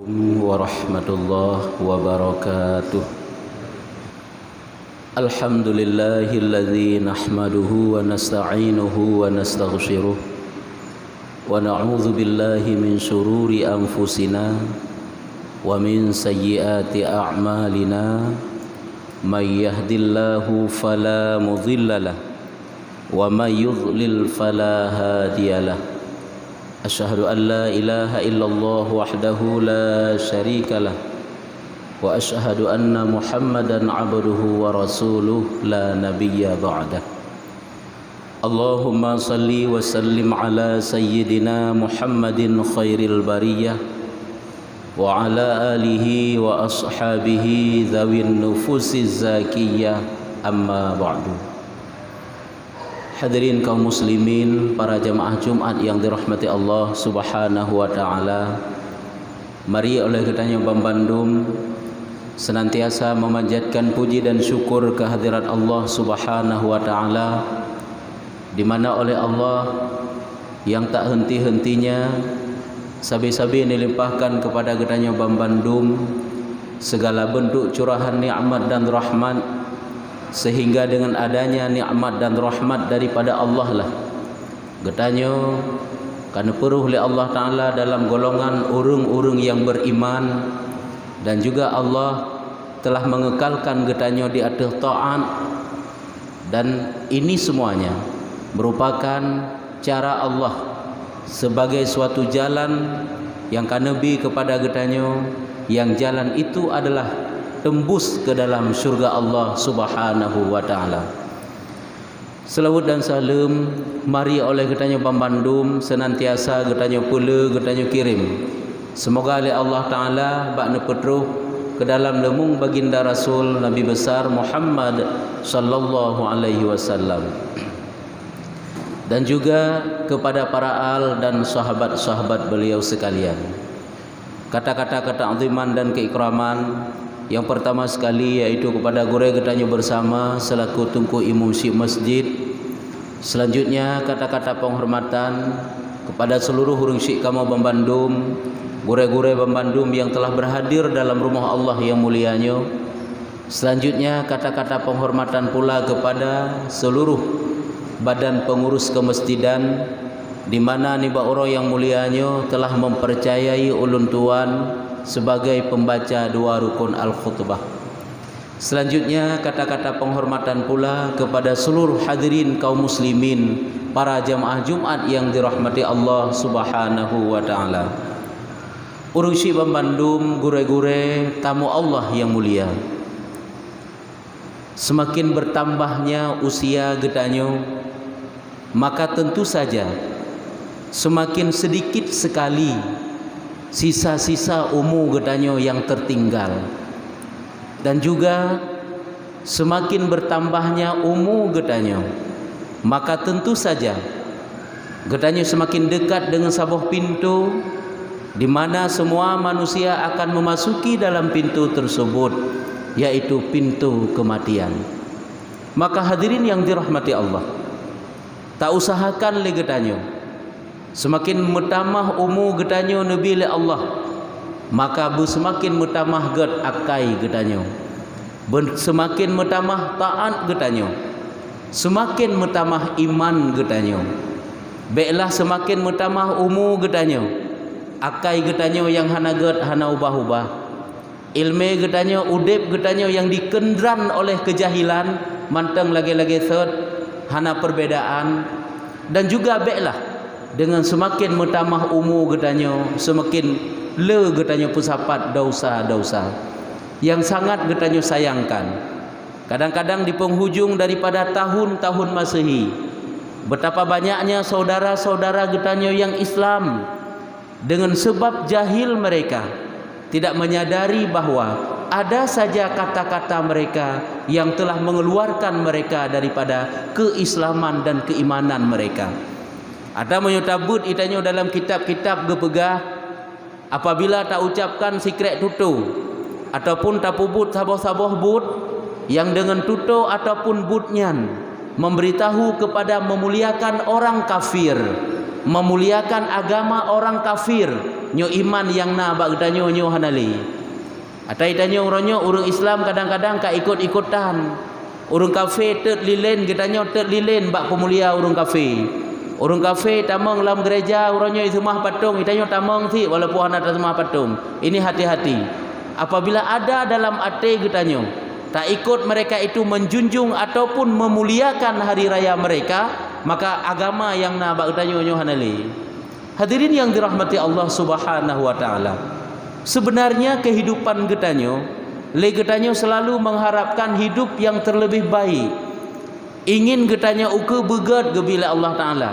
warahmatullahi wabarakatuh. Alhamdulillahilladzi nahmaduhu wa nasta'inuhu wa nastaghfiruh wa na'udzu billahi min syururi anfusina wa min sayyiati a'malina. May yahdillahu fala mudhillalah wa may yudlil fala hadiyalah. Asyhadu an la ilaha illallah wahdahu la syarika lah wa asyhadu anna Muhammadan abduhu wa rasuluh la nabiyya ba'dah. Allahumma salli wa sallim ala sayyidina Muhammadin khairil bariyah wa ala alihi wa ashabihi dzawin nufusiz zakiyah, amma ba'du. Hadirin kaum muslimin, para jamaah Jumat yang dirahmati Allah Subhanahu wa taala. Mari oleh katanya Bandung senantiasa memanjatkan puji dan syukur kehadirat Allah Subhanahu wa taala, di mana oleh Allah yang tak henti-hentinya sabi-sabi dilimpahkan kepada katanya Bandung segala bentuk curahan nikmat dan rahmat, sehingga dengan adanya nikmat dan rahmat daripada Allah lah getanyo karena peruh oleh Allah Ta'ala dalam golongan urung-urung yang beriman, dan juga Allah telah mengekalkan getanyo di atas ta'at, dan ini semuanya merupakan cara Allah sebagai suatu jalan yang kanebi kepada getanyo, yang jalan itu adalah tembus ke dalam syurga Allah Subhanahu wa taala. Selawat dan salam mari oleh getanyo Bandung senantiasa getanyo pula getanyo kirim. Semoga oleh Allah taala bakna petruh ke dalam lemung baginda Rasul Nabi besar Muhammad sallallahu alaihi wasallam, dan juga kepada para al dan sahabat-sahabat beliau sekalian. Kata-kata keta'ziman dan keikraman yang pertama sekali yaitu kepada gure getanyo bersama selaku tungku imam syekh masjid. Selanjutnya kata-kata penghormatan kepada seluruh urang syekh kamu Bandung, gure-gure Bandung yang telah berhadir dalam rumah Allah yang mulianya. Selanjutnya kata-kata penghormatan pula kepada seluruh badan pengurus kemasjidan, di mana niba orang yang mulianya telah mempercayai ulun tuan sebagai pembaca dua rukun al-khutbah. Selanjutnya kata-kata penghormatan pula kepada seluruh hadirin kaum muslimin, para jamaah Jumat yang dirahmati Allah Subhanahu wa taala. Urusi Bandung, gure-gure tamu Allah yang mulia. Semakin bertambahnya usia getanyo, maka tentu saja semakin sedikit sekali sisa-sisa umur getanyo yang tertinggal, dan juga semakin bertambahnya umur getanyo, maka tentu saja getanyo semakin dekat dengan sebuah pintu di mana semua manusia akan memasuki dalam pintu tersebut, yaitu pintu kematian. Maka hadirin yang dirahmati Allah, tak usahakan le getanyo semakin bertambah umur getanyo nabi le Allah, maka semakin bertambah get akai getanyo, semakin bertambah taat getanyo, semakin bertambah iman getanyo. Baiklah semakin bertambah umur getanyo, akai getanyo yang hana get hana ubah-ubah, ilmu getanyo udip getanyo yang dikendran oleh kejahilan manteng lagi-lagi third hana perbedaan. Dan juga baiklah dengan semakin bertambah umur getanyo, semakin le getanyo pusapat dosa-dosa yang sangat getanyo sayangkan. Kadang-kadang di penghujung daripada tahun-tahun Masehi, betapa banyaknya saudara-saudara getanyo yang Islam dengan sebab jahil mereka tidak menyadari bahawa ada saja kata-kata mereka yang telah mengeluarkan mereka daripada keislaman dan keimanan mereka. Ada menyotabut itanyo dalam kitab-kitab gepegah, apabila tak ucapkan sikret tutu ataupun tak pubut saboh-saboh but yang dengan tutu ataupun butnyan memberitahu kepada memuliakan orang kafir, memuliakan agama orang kafir, nyo iman yang na bak getanyo nyo hanali. Atai tanyo uronyo urang Islam kadang-kadang ka ikut-ikutan. Urang kafe tet lilen getanyo tet lilen bak pemulia urang kafe. Urang kafe tamang dalam gereja uronyo isumah patung, itanyo tamang ti walaupun ana tamah patung. Ini hati-hati. Apabila ada dalam ate getanyo tak ikut mereka itu menjunjung ataupun memuliakan hari raya mereka, maka agama yang na bak getanyo nyo hanali. Hadirin yang dirahmati Allah Subhanahu wa taala. Sebenarnya kehidupan getanyo, le getanyo selalu mengharapkan hidup yang terlebih baik. Ingin getanyo uke begat gebila Allah taala.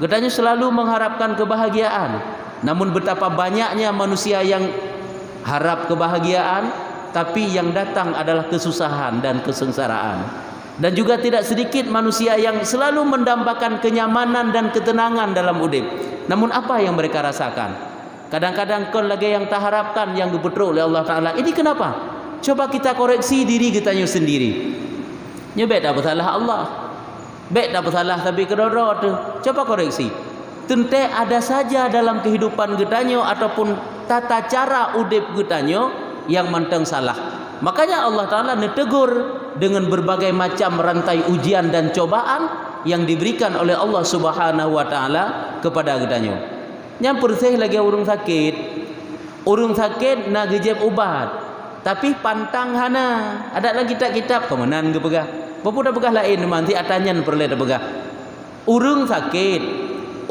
Getanyo selalu mengharapkan kebahagiaan. Namun betapa banyaknya manusia yang harap kebahagiaan, tapi yang datang adalah kesusahan dan kesengsaraan. Dan juga tidak sedikit manusia yang selalu mendambakan kenyamanan dan ketenangan dalam udip. Namun apa yang mereka rasakan? Kadang-kadang kon lagi yang tak harapkan yang dibetul oleh Allah Ta'ala. Ini kenapa? Coba kita koreksi diri kita sendiri. Nyebet tak bersalah Allah. Bet tak bersalah tapi kedoro tu. Coba koreksi. Tentu ada saja dalam kehidupan getanyo ataupun tata cara udip getanyo yang manteng salah. Makanya Allah Ta'ala netegur dengan berbagai macam rantai ujian dan cobaan yang diberikan oleh Allah Subhanahu wa Ta'ala kepada getanyo. Nyampur saya lagi urung sakit nak gejep ubat, tapi pantang hana ada lagi kitab kemenan ke pegah bapu dah pegah lain nanti atanyan perle dah pegah urung sakit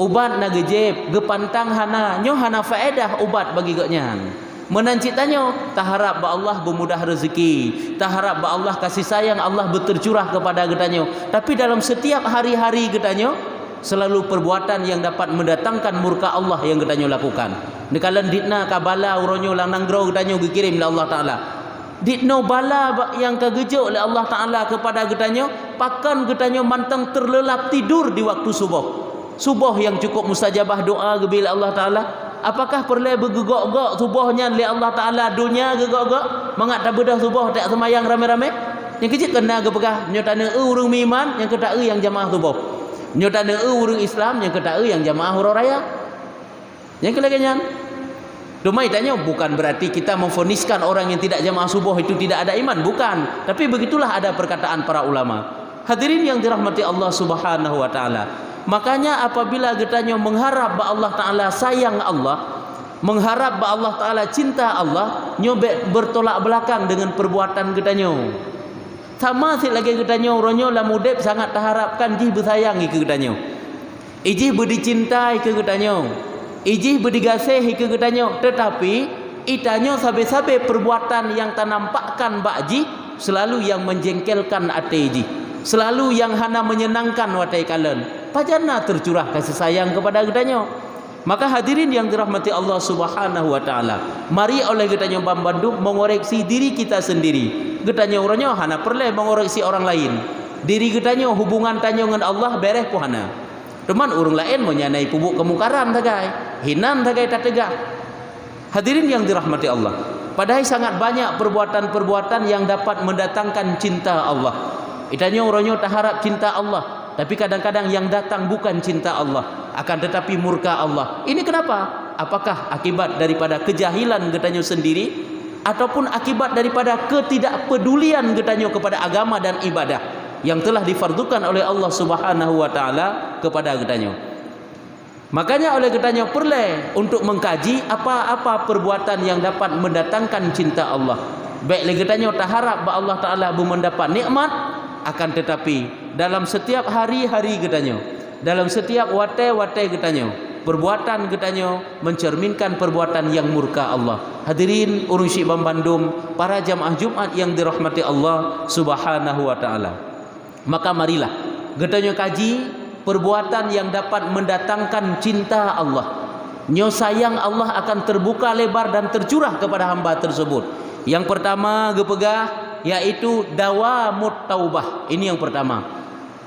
ubat nak gejep ge pantang hana nyo hana faedah ubat bagi gaknyan menancitanyo tak harap ba Allah bermudah rezeki, tak harap ba Allah kasih sayang Allah bertercurah kepada getanyo, tapi dalam setiap hari-hari getanyo selalu perbuatan yang dapat mendatangkan murka Allah yang getanyo lakukan. Nekalan ditna kabala uronyo lang nanggro getanyo dikirim oleh Allah Taala. Ditno bala yang kagejo oleh Allah Taala kepada getanyo, pakan getanyo mantang terlelap tidur di waktu subuh. Subuh yang cukup mustajabah doa gebila Allah Taala. Apakah perlu bergegok-gok subuhnya oleh Allah Taala dunia gegok-gok mangat tak bedah subuh tak semayang rame-rame? Yang kecil kena gepegah nyotana urung miman yang kedak yang jamaah subuh. Nyotana urung Islam yang kedak yang jamaah huruf raya. Yang kelaganyan. Dumai tanya bukan berarti kita memfoniskan orang yang tidak jamaah subuh itu tidak ada iman, bukan. Tapi begitulah ada perkataan para ulama. Hadirin yang dirahmati Allah Subhanahu wa taala. Makanya apabila getanyo mengharap ba Allah Taala sayang Allah, mengharap ba Allah Taala cinta Allah, nyobek bertolak belakang dengan perbuatan getanyo. Sama si lagi getanyo ronyo la mudep sangat terharapkan jih bersayangi ke getanyo. Ijih berdicintai ke getanyo. Ijih berdigasih ke getanyo, tetapi itanyo sabe-sabe perbuatan yang tak nampakkan bakji selalu yang menjengkelkan ate ijih. Selalu yang hana menyenangkan watai kalen. Pajana tercurah kasih sayang kepada getanyo. Maka hadirin yang dirahmati Allah Subhanahu wa taala, mari oleh getanyo Bandung mengoreksi diri kita sendiri. Getanyo orangnya hana perlu mengoreksi orang lain. Diri getanyo hubungan tanyo dengan Allah beres pun hana. Teman orang lain menyanai pubuk kemungkaran tagai, hinan tagai tak tegak. Hadirin yang dirahmati Allah, padahal sangat banyak perbuatan-perbuatan yang dapat mendatangkan cinta Allah. Itanyo orangnya tak harap cinta Allah, tapi kadang-kadang yang datang bukan cinta Allah, akan tetapi murka Allah. Ini kenapa? Apakah akibat daripada kejahilan getanyo sendiri ataupun akibat daripada ketidakpedulian getanyo kepada agama dan ibadah yang telah difardukan oleh Allah Subhanahu wa taala kepada getanyo? Makanya oleh getanyo perlu untuk mengkaji apa-apa perbuatan yang dapat mendatangkan cinta Allah. Baik le getanyo tak harap ba Allah Taala mendapat nikmat, akan tetapi dalam setiap hari-hari getanyo, dalam setiap watai-watai getanyo, perbuatan getanyo mencerminkan perbuatan yang murka Allah. Hadirin urung Syekh Bandung, para jamaah Jumat yang dirahmati Allah Subhanahu wa taala. Maka marilah getanyo kaji perbuatan yang dapat mendatangkan cinta Allah. Nyo sayang Allah akan terbuka lebar dan tercurah kepada hamba tersebut. Yang pertama gepegah yaitu dawamut taubah. Ini yang pertama.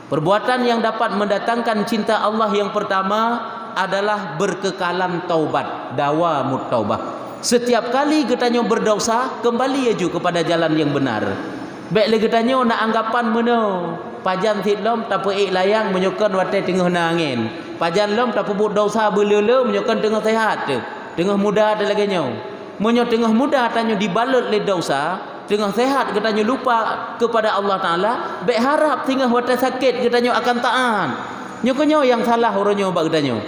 Perbuatan yang dapat mendatangkan cinta Allah yang pertama adalah berkekalan taubat, dawamut taubah. Setiap kali getanyo berdosa, kembali aju kepada jalan yang benar. Baik le getanyo nak anggapan meno, pajan titlom tak peik layang menyukan watai tengah angin. Pajan lom tak pebut dosa belele menyukan tengah sehat tu. tengah muda ada lagi nyo. Menyo tengah muda tanyo dibalut le dosa, tengah sehat katanya lupa kepada Allah Taala, baik harap tengah watai sakit katanya akan taat. Nyo kenyo yang salah uronyo bak katanya.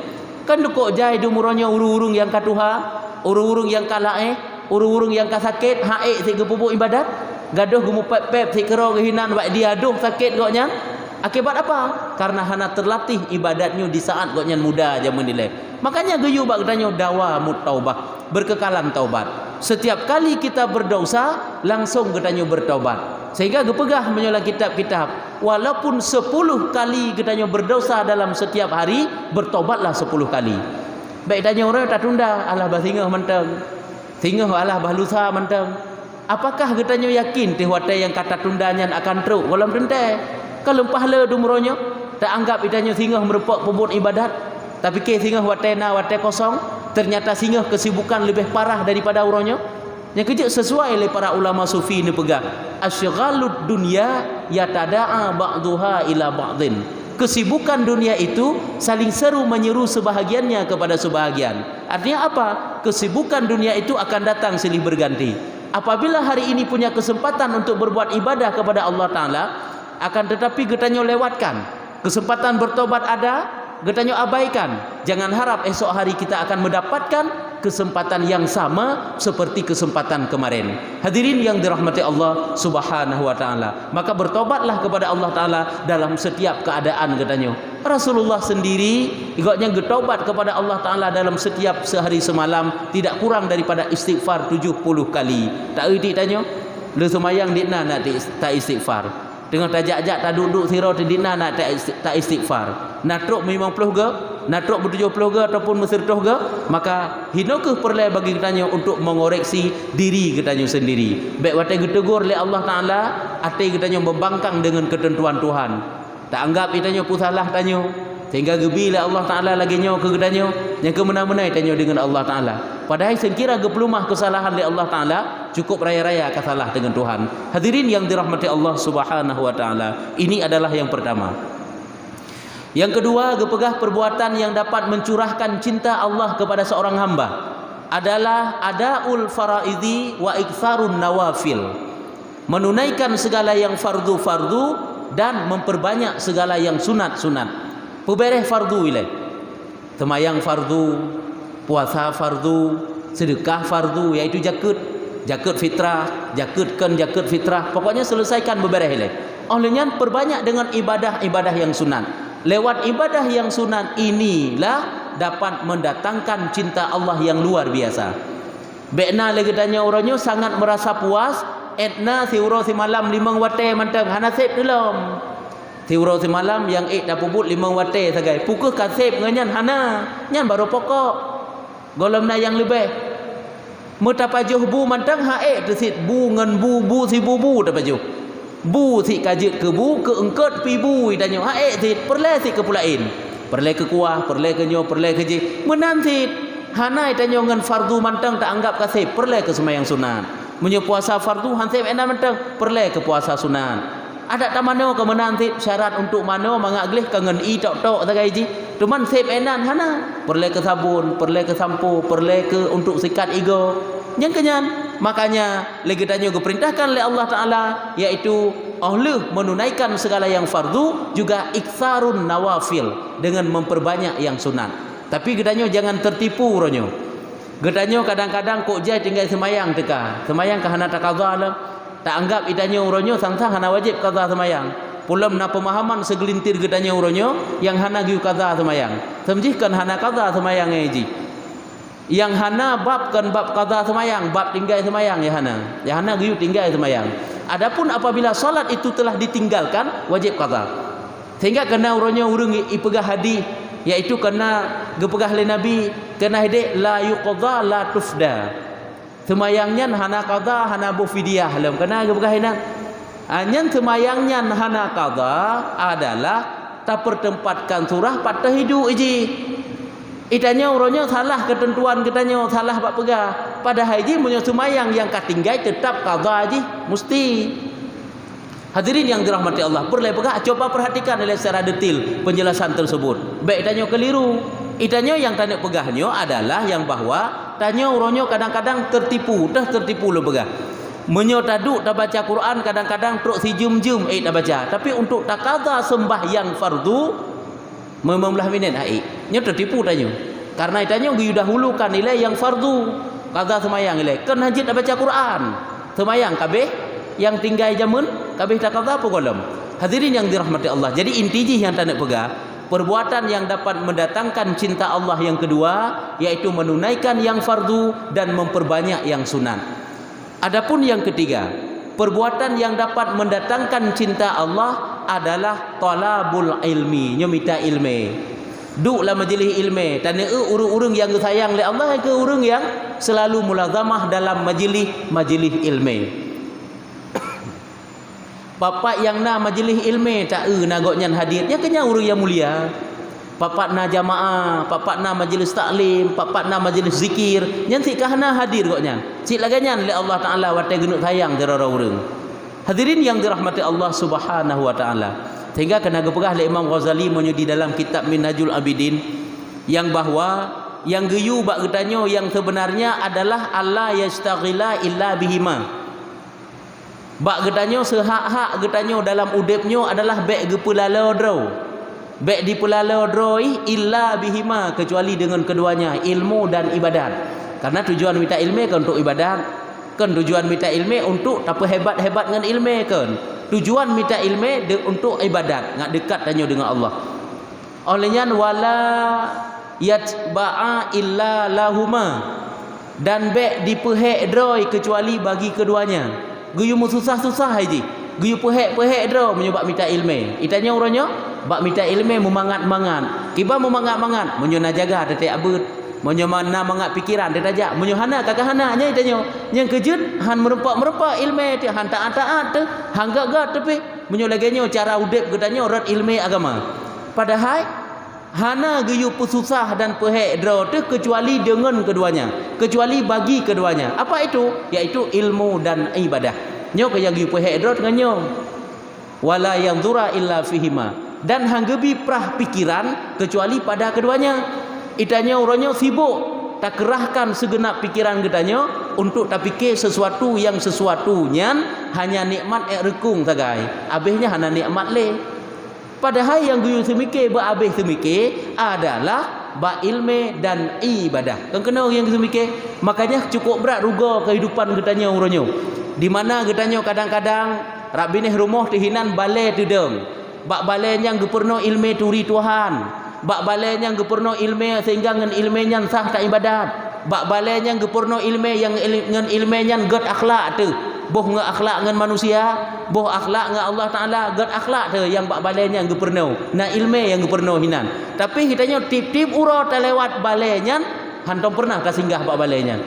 Kan kok jai dumuronyo urung-urung yang katuha, urung-urung yang kalae, urung-urung yang kasakit, haik si kepupuk ibadat, gaduh gumupep-pep si kero kehinan bak dia aduh sakit koknya. Akibat apa? Karena hana terlatih ibadatnya di saat koknya muda zaman nilai. Makanya geyu bak katanya dawa mutaubah, berkekalan taubat. Setiap kali kita berdosa langsung katanya bertaubat. Sehingga gepegah menyolah kitab-kitab, walaupun 10 kali katanya berdosa dalam setiap hari, bertobatlah 10 kali. Baik tanya orang tak tunda, alah bah singah mentang. Singah alah bah lusa mentang. Apakah katanya yakin teh watai yang kata tundanya akan teruk kolam tentai? Kalau pahala dumronyo tak anggap itanya singah merupak pebut ibadat, tapi ke singah watena watai kosong, ternyata singah kesibukan lebih parah daripada uronyo. Yang kerja sesuai oleh para ulama sufi ni pegang asyghalud dunya yatada'a ba'duha ila ba'din. Kesibukan dunia itu saling seru menyeru sebahagiannya kepada sebahagian. Artinya apa? Kesibukan dunia itu akan datang silih berganti. Apabila hari ini punya kesempatan untuk berbuat ibadah kepada Allah Ta'ala, akan tetapi getanyo lewatkan. Kesempatan bertobat ada, getanyo abaikan. Jangan harap esok hari kita akan mendapatkan kesempatan yang sama seperti kesempatan kemarin. Hadirin yang dirahmati Allah Subhanahu wa taala, maka bertobatlah kepada Allah Taala dalam setiap keadaan getanyo. Rasulullah sendiri igotnya bertobat kepada Allah Taala dalam setiap sehari semalam tidak kurang daripada istighfar 70 kali. Tak erti tanyo, le semayang dikna nak tak istighfar. Dengan tajak-jak tak duduk sirau tedina nak tak istighfar. Nak truk 50 ke, nak truk 70 ke ataupun mesertuh ke, maka hinokah perlu bagi kitanya untuk mengoreksi diri kitanya sendiri. Baik watai ditegur oleh Allah Taala, atai kitanya membangkang dengan ketentuan Tuhan. Tak anggap kitanya pusalah tanyo, sehingga gebi oleh Allah Taala lagi nyo ke kitanya, yang kemana-mana tanyo dengan Allah Taala. Padahal sekira geplumah kesalahan oleh Allah Taala, cukup raya-raya kasalah dengan Tuhan. Hadirin yang dirahmati Allah Subhanahu wa taala, ini adalah yang pertama. Yang kedua, gepegah perbuatan yang dapat mencurahkan cinta Allah kepada seorang hamba adalah adaul faraidi wa iktsarun nawafil. Menunaikan segala yang fardu-fardu dan memperbanyak segala yang sunat-sunat. Pubereh fardu ilaih. Semayang fardu, puasa fardu, sedekah fardu, iaitu zakat fitrah, zakat fitrah. Pokoknya selesaikan bebereh ilaih. Olehnya perbanyak dengan ibadah-ibadah yang sunat. Lewat ibadah yang sunat inilah dapat mendatangkan cinta Allah yang luar biasa. Bekna lagi tanya orangnya sangat merasa puas. Etna siuro si malam 5 wate mantang hana sep dalam. Siuro si malam yang dah pubut 5 wate sagai. Pukul kasep nganyan hana. Nyan baru pokok. Golamna yang lebih. Mutapajuh bu mantang haek tesit bu ngan bu si bu tapajuh. Bu si kajit ke bu ke engkot pi bu danyo haek sit perle si ke pulain. Perle ke kuah, perle ke nyo, perle ke ji. Menan sit hanai danyo ngan fardu mantang tak anggap kasep perle ke semayang sunat. Menyo puasa fardu hansep enak mantang perle ke puasa sunat. Ada tak mano ke menan sit syarat untuk mano mangaglih ke ngan i tok-tok sagai ji. Cuman sep enan hana perle ke sabun, perle ke sampo, perle ke untuk sikat ego. Yang kenyan, makanya lagi tanya diperintahkan oleh Allah Taala yaitu oleh menunaikan segala yang fardu juga iktsarun nawafil dengan memperbanyak yang sunat. Tapi gedanyo jangan tertipu ronyo. Gedanyo kadang-kadang kok jai tinggal semayang teka. Semayang ke hana tak qadha lah. Tak anggap idanyo ronyo sang-sang hana wajib qadha semayang. Pulam na pemahaman segelintir gedanyo ronyo yang hana giu qadha semayang. Semjihkan hana qadha semayang eji. Yang hana bab kan bab qadha semayang, bab tinggal semayang ya hana. Ya hana giu tinggal semayang. Adapun apabila salat itu telah ditinggalkan wajib qadha. Sehingga kena uronyo urung ipegah hadis yaitu kena gepegah oleh Nabi kena hadis la yuqadha la tufda. Semayangnya hana qadha hana bu fidyah lam kena gepegah ina. Anyan semayangnya hana qadha adalah tak pertempatkan surah patah hidup iji. Itanya uronyo salah ketentuan kitanya salah pak pegah. Pada haji punya semayang yang katinggai tetap qadha haji mesti. Hadirin yang dirahmati Allah, perlu pegah coba perhatikan secara detail penjelasan tersebut. Baik itanya keliru. Itanya yang tanda pegahnya adalah yang bahwa tanya uronyo kadang-kadang tertipu le begah. Menyo taduk tak baca Quran kadang-kadang truk si jum-jum tak baca. Tapi untuk tak qada sembahyang fardu 15 minit nyo tertipu tanya. Karena itanya guyu dahulukan nilai yang fardu. Qada sembahyang nilai. Kan hajit tak baca Quran. Sembahyang kabeh yang tinggal jamun kabeh tak qada apa golem. Hadirin yang dirahmati Allah. Jadi inti yang tak nak pegang, perbuatan yang dapat mendatangkan cinta Allah yang kedua yaitu menunaikan yang fardu dan memperbanyak yang sunat. Adapun yang ketiga, perbuatan yang dapat mendatangkan cinta Allah adalah talabul ilmi, nyomita ilmu. Duklah majlis ilmu. Tanya urung-urung yang sayang oleh Allah ke urung yang selalu mulazamah dalam majlis ilmu. Bapak yang na majlis ilmu tak nagoknya hadirnya kenya urung yang mulia. Papak na jamaah, papak na majlis taklim, papak na majlis zikir, nyanti kahna hadir koknya. Cik laganyan oleh Allah Taala watai genuk sayang derara urang. Hadirin yang dirahmati Allah Subhanahu wa taala. Sehingga kena gepegah oleh Imam Ghazali menyudi dalam kitab Minhajul Abidin yang bahwa yang geyu bak getanyo yang sebenarnya adalah Allah yastaghila illa bihima. Bak getanyo sehak-hak getanyo dalam udipnyo adalah bek gepulala draw. Baik di pelalai illa bihima kecuali dengan keduanya, ilmu dan ibadat. Karena tujuan minta ilmu kan untuk ibadat, kan tujuan minta ilmu untuk apa hebat-hebat dengan ilmu kan. Tujuan minta ilmu untuk ibadat, ngak dekat tanya dengan Allah. Olehnya wala yatba'a illa lahuma, dan baik dipehek droi kecuali bagi keduanya. Guyu susah-susah haji. Guyu pehek-pehek draw menyebab minta ilmu. Itanya uronyo bak minta ilmu memangat-mangat. Kiba memangat-mangat, menyo na jaga tetek abut. Menyo mana mangat pikiran dia tajak. Menyo hana kakak hana nya itanya. Yang kejut han merempak-merempak ilmu ti han taat-taat te, han gagak tepi. Menyo lagenyo cara udip gedanyo rat ilmu agama. Padahal hana guyu pesusah dan pehek draw tu kecuali dengan keduanya. Kecuali bagi keduanya. Apa itu? Yaitu ilmu dan ibadah. Nyo ke yang giu pehek drot nganyo wala yanzura illa fihima, dan hanggebi prah pikiran kecuali pada keduanya. Itanya uronyo sibuk tak kerahkan segenap pikiran getanyo untuk tak fikir sesuatu yang sesuatunya hanya nikmat rekung sagai abehnya hana nikmat le. Padahal yang guyu semikir ba abeh semikir adalah ba ilmu dan ibadah. Kan kena yang semikir. Makanya cukup berat ruga kehidupan getanyo uronyo. Di mana getanyo kadang-kadang rabinih rumah tihinan balai tudeng. Bak balai yang geperno ilmu turi Tuhan. Bak balai yang geperno ilmu sehingga ngan ilmu yang sah tak ibadat. Bak balai yang geperno ilmu yang ngan ilmu yang gad akhlak tu. Boh ngan akhlak ngan manusia, boh akhlak ngan Allah Taala, gad akhlak tu yang bak balai yang geperno. Na ilmu yang geperno hinan. Tapi kitanya tip-tip uro terlewat balai nya hantom pernah ka singgah bak balai nya.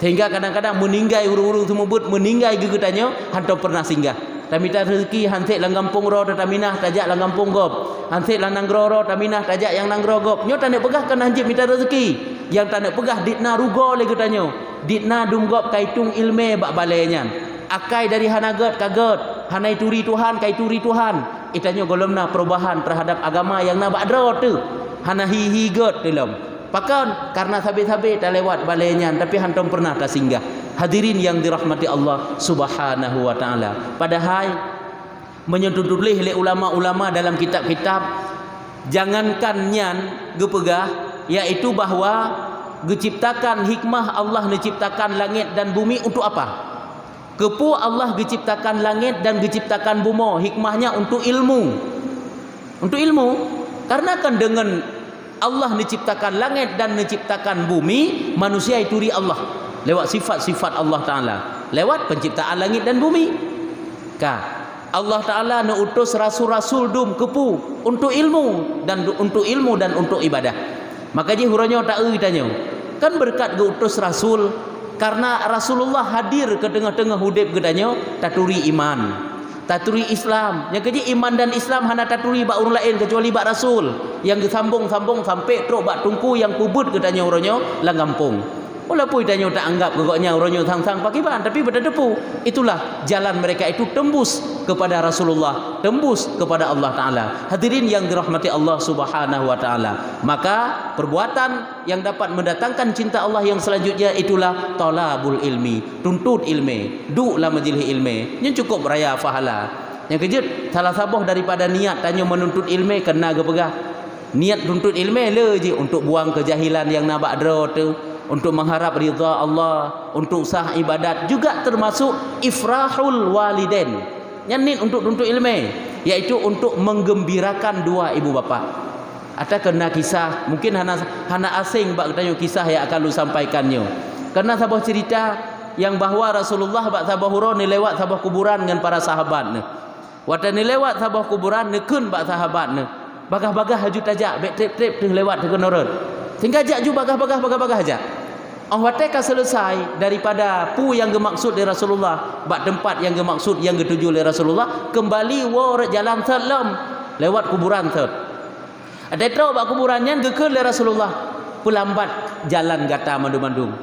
Sehingga kadang-kadang meninggai urung-urung semubut meninggai gegetanyo hantu pernah singgah. Tamita rezeki hansik lang kampung ro taminah tajak lang kampung gop. Hansik lang nanggro ro taminah tajak yang nanggro gop. Nyo tak nak pegah kan hanjit minta rezeki. Yang tak nak pegah ditna rugo le getanyo. Ditna dumgop kaitung ilme bak balenya. Akai dari hanagat kaget, hanai turi Tuhan kai turi Tuhan. Itanyo golomna perubahan terhadap agama yang na bak dro tu. Hana hi get dalam. Pakan karena sabit-sabit tak lewat balainya tapi hantam pernah tak singgah. Hadirin yang dirahmati Allah Subhanahu wa taala. Padahal menyetujui oleh ulama-ulama dalam kitab-kitab jangankan nyan gepegah yaitu bahwa diciptakan hikmah Allah menciptakan langit dan bumi untuk apa? Kepu Allah diciptakan langit dan diciptakan bumi, hikmahnya untuk ilmu. Untuk ilmu. Karena kan dengan Allah menciptakan langit dan menciptakan bumi, manusia ituri Allah lewat sifat-sifat Allah Taala, lewat penciptaan langit dan bumi. Allah Taala utus rasul-rasul dum kepu untuk ilmu dan untuk ibadah. Makanya huranyo tak tanya. Kan berkat diutus rasul karena Rasulullah hadir ke tengah-tengah hudib gedanyo taturi iman. Taturi Islam. Yang keji iman dan Islam hana taturi bak orang lain kecuali bak Rasul. Yang disambung-sambung sampai teruk bak tungku yang kubut katanya orangnya lang kampung. Walaupun tanya tak anggap gegoknya orangnya sang-sang pakiban, tapi berdepu. Itulah jalan mereka itu tembus kepada Rasulullah, tembus kepada Allah Ta'ala. Hadirin yang dirahmati Allah Subhanahu Wa Ta'ala. Maka perbuatan yang dapat mendatangkan cinta Allah yang selanjutnya itulah talabul ilmi, tuntut ilmu, duklah majlis ilmu. Yang cukup raya fahala. Yang kejut, salah sabuh daripada niat tanya menuntut ilmu kena gepegah. Niat tuntut ilmu le je untuk buang kejahilan yang nak bakdra tu, untuk mengharap ridha Allah, untuk sah ibadat, juga termasuk ifrahul walidain. Nyanit untuk tuntut ilmu, iaitu untuk menggembirakan dua ibu bapa. Ada kena kisah, mungkin hana asing bak tanya kisah yang akan lu sampaikannya. Kena sebuah cerita yang bahawa Rasulullah bak sabah hurau ni lewat sabah kuburan dengan para sahabat ni. Waktu ni lewat sabah kuburan ni kun bak sahabat ni. Bagah-bagah haju tajak, bek trip-trip tu lewat ke norot. Sehingga jak ju bagah-bagah aja. Awateka selesai daripada pu yang gemaksud dari Rasulullah, bak tempat yang gemaksud yang dituju oleh Rasulullah, kembali war jalan salam lewat kuburan tu. Ada tahu bak kuburannya gekel oleh Rasulullah, pelambat jalan gata mandum-mandum.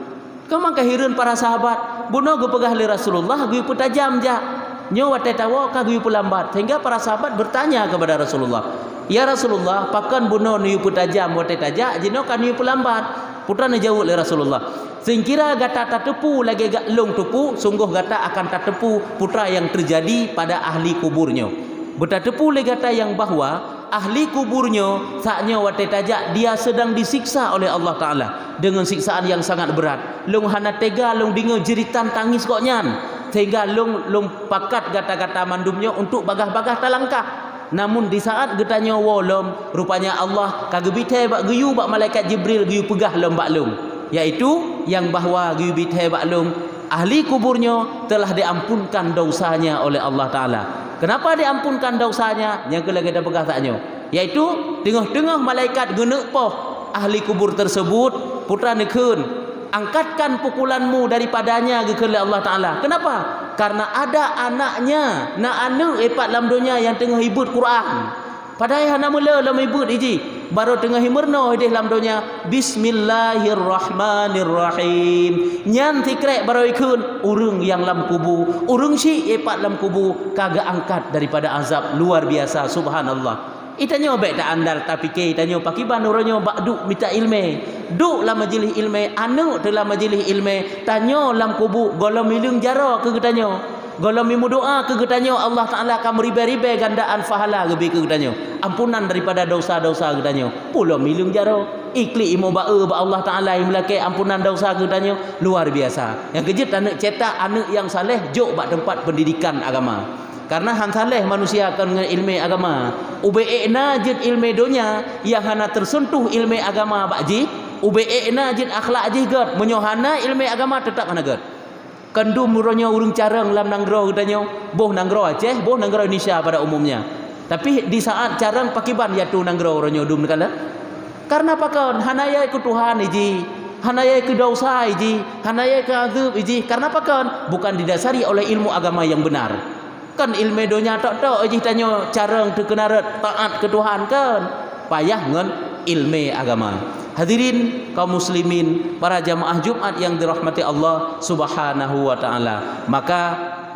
Kemang kehiran para sahabat, buno ge pegah oleh Rasulullah, ge petajam ja. Nyo wate tawo ka ge pelambat, sehingga para sahabat bertanya kepada Rasulullah, "Ya Rasulullah, pakan buno ni petajam wate tajak, jino kan ni pelambat?" Putra ni jauh oleh Rasulullah. Singkira gata tak tepu lagi gak long tepu, sungguh gata akan tak tepu putra yang terjadi pada ahli kuburnya. Beta tepu lagi gata yang bahwa ahli kuburnya saatnya wate tajak dia sedang disiksa oleh Allah Ta'ala dengan siksaan yang sangat berat. Long hana tega, long dengar jeritan tangis kok nyan, sehingga long pakat gata-gata mandumnya untuk bagah-bagah talangkah. Namun di saat getanya wolom, rupanya Allah kagebite bak geyu bak malaikat Jibril geyu pegah lom bak lom, iaitu yang bahawa geyu bite bak lom ahli kuburnya telah diampunkan dosanya oleh Allah Ta'ala. Kenapa diampunkan dosanya? Yang kelagi dah pegah taknya, iaitu tengah-tengah malaikat genek poh ahli kubur tersebut, putra nekun, angkatkan pukulanmu daripadanya ke Allah Ta'ala. Kenapa? Karena ada anaknya, nak anu epat dalam dunia yang tengah hibut Quran. Padahal hana mula dalam hibut iji, baru tengah himerno di dalam dunia Bismillahirrahmanirrahim. Nyan tikrek baru ikun urung yang dalam kubu, urung si epat dalam kubu kagak angkat daripada azab luar biasa. Subhanallah. Itanya baik tak andal tapi ke itanya pakiban orangnya bak duk minta ilmu. Duk la majlis ilmu, anu dalam majlis ilmu, tanya lam kubu golom milung jara ke getanya. Golom mimu doa ke getanya, Allah Taala akan meribai-ribai gandaan pahala lebih ke getanya. Ampunan daripada dosa-dosa getanya. Pula milung jara. Ikli imo ba Allah Taala yang melake ampunan dosa ke getanya luar biasa. Yang kejut anak cetak anak yang saleh jok bak tempat pendidikan agama. Karena han saleh manusia akan dengan ilmu agama. Ube'na jid ilmu dunia yang hana tersentuh ilmu agama bakji. Ube'na jid akhlak jid gad. Menyohana ilmu agama tetap hana gad. Kendu muronya urung carang lam nanggro katanya. Boh nanggro Aceh, boh nanggro Indonesia pada umumnya. Tapi di saat carang pakiban yaitu nanggro orangnya dum kala. Karena pakan hanaya ikut Tuhan iji. Hanaya ke dosa iji. Hanaya ke azab iji. Karena pakan bukan didasari oleh ilmu agama yang benar. Kan ilmu dunia tak aja tanya cara terkenarat taat ke Tuhan kan payah dengan ilmu agama. Hadirin kaum muslimin, para jamaah Jumat yang dirahmati Allah Subhanahu wa taala. Maka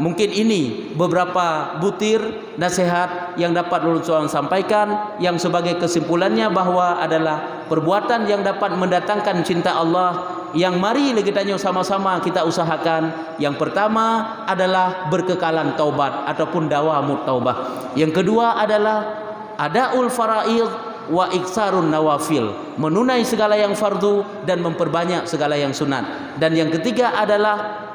mungkin ini beberapa butir nasihat yang dapat ulun sampaikan, yang sebagai kesimpulannya bahwa adalah perbuatan yang dapat mendatangkan cinta Allah, yang mari kita sama-sama kita usahakan. Yang pertama adalah berkekalan taubat ataupun dawamut taubah. Yang kedua adalah adaul faraid wa iksarun nawafil, menunai segala yang fardu dan memperbanyak segala yang sunat. Dan yang ketiga adalah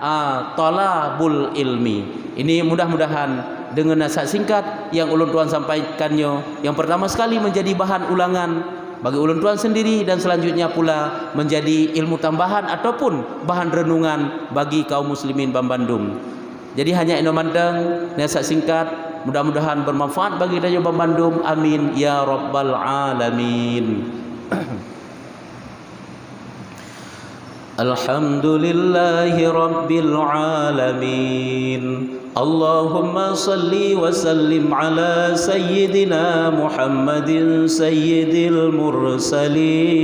talabul ilmi. Ini mudah-mudahan dengan nasihat singkat yang ulun tuan sampaikannya, yang pertama sekali menjadi bahan ulangan bagi ulun tuan sendiri, dan selanjutnya pula menjadi ilmu tambahan ataupun bahan renungan bagi kaum muslimin Bambandung. Jadi hanya ino mandang nasihat singkat, mudah-mudahan bermanfaat bagi kita Bambandung. Amin ya rabbal alamin. الحمد لله رب العالمين اللهم صل وسلم على سيدنا محمد سيد المرسلين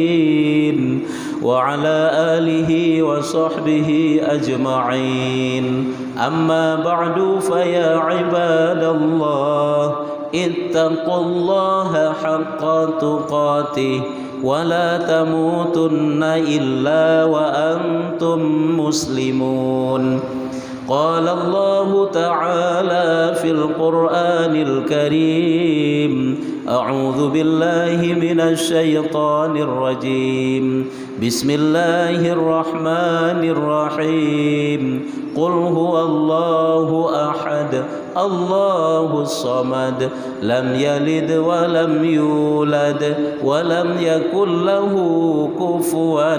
وعلى آله وصحبه أجمعين أما بعد فيا عباد الله اتقوا الله حق تقاته ولا تموتن إلا وأنتم مسلمون قال الله تعالى في القرآن الكريم أعوذ بالله من الشيطان الرجيم بسم الله الرحمن الرحيم قل هو الله أحد الله الصمد لم يلد ولم يولد ولم يكن له كفوا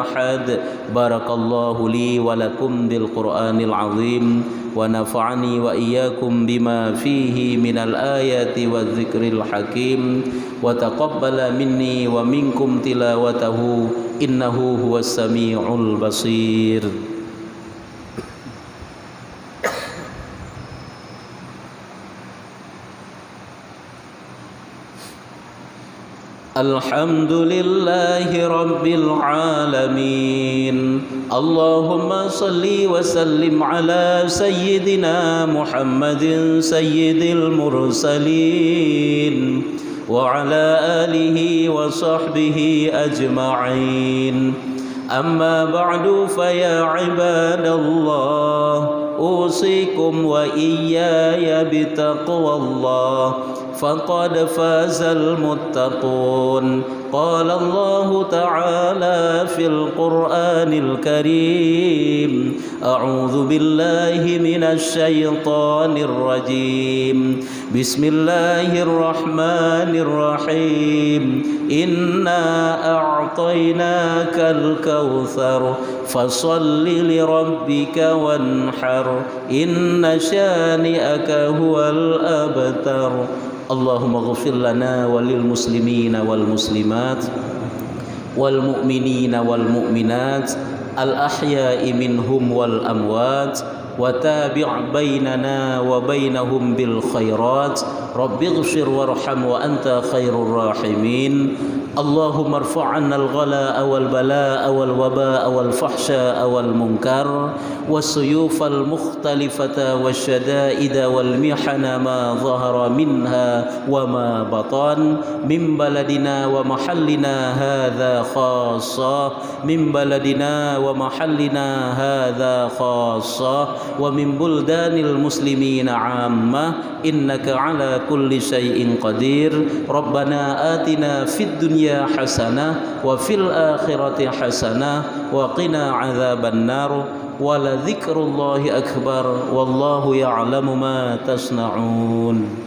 أحد بارك الله لي ولكم بالقرآن العظيم ونفعني وإياكم بما فيه من الآيات والذكر الحكيم وتقبل مني ومنكم تلاوته إنه هو السميع البصير الحمد لله رب العالمين اللهم صل وسلم على سيدنا محمد سيد المرسلين وعلى آله وصحبه أجمعين أما بعد فيا عباد الله أوصيكم وإياي بتقوى الله فقد فاز المتقون قال الله تعالى في القرآن الكريم أعوذ بالله من الشيطان الرجيم بسم الله الرحمن الرحيم إنا أعطيناك الكوثر فصل لربك وانحر إن شانئك هو الأبتر اللهم اغفر لنا وللمسلمين والمسلمات والمؤمنين والمؤمنات الأحياء منهم والأموات وتابع بيننا وبينهم بالخيرات رب اغفر وارحم وأنت خير الراحمين اللهم ارفع عنا الغلاء والبلاء والوباء والفحشاء والمنكر والسيوف المختلفة والشدائد والمحن ما ظهر منها وما بطن من بلدنا ومحلنا هذا خاصة من بلدنا ومحلنا هذا خاصة ومن بلدان المسلمين عامة إنك على كل شيء قدير ربنا آتنا في الدنيا حسنة وفي الآخرة حسنة وقنا عذاب النار ولذكر الله أكبر والله يعلم ما تصنعون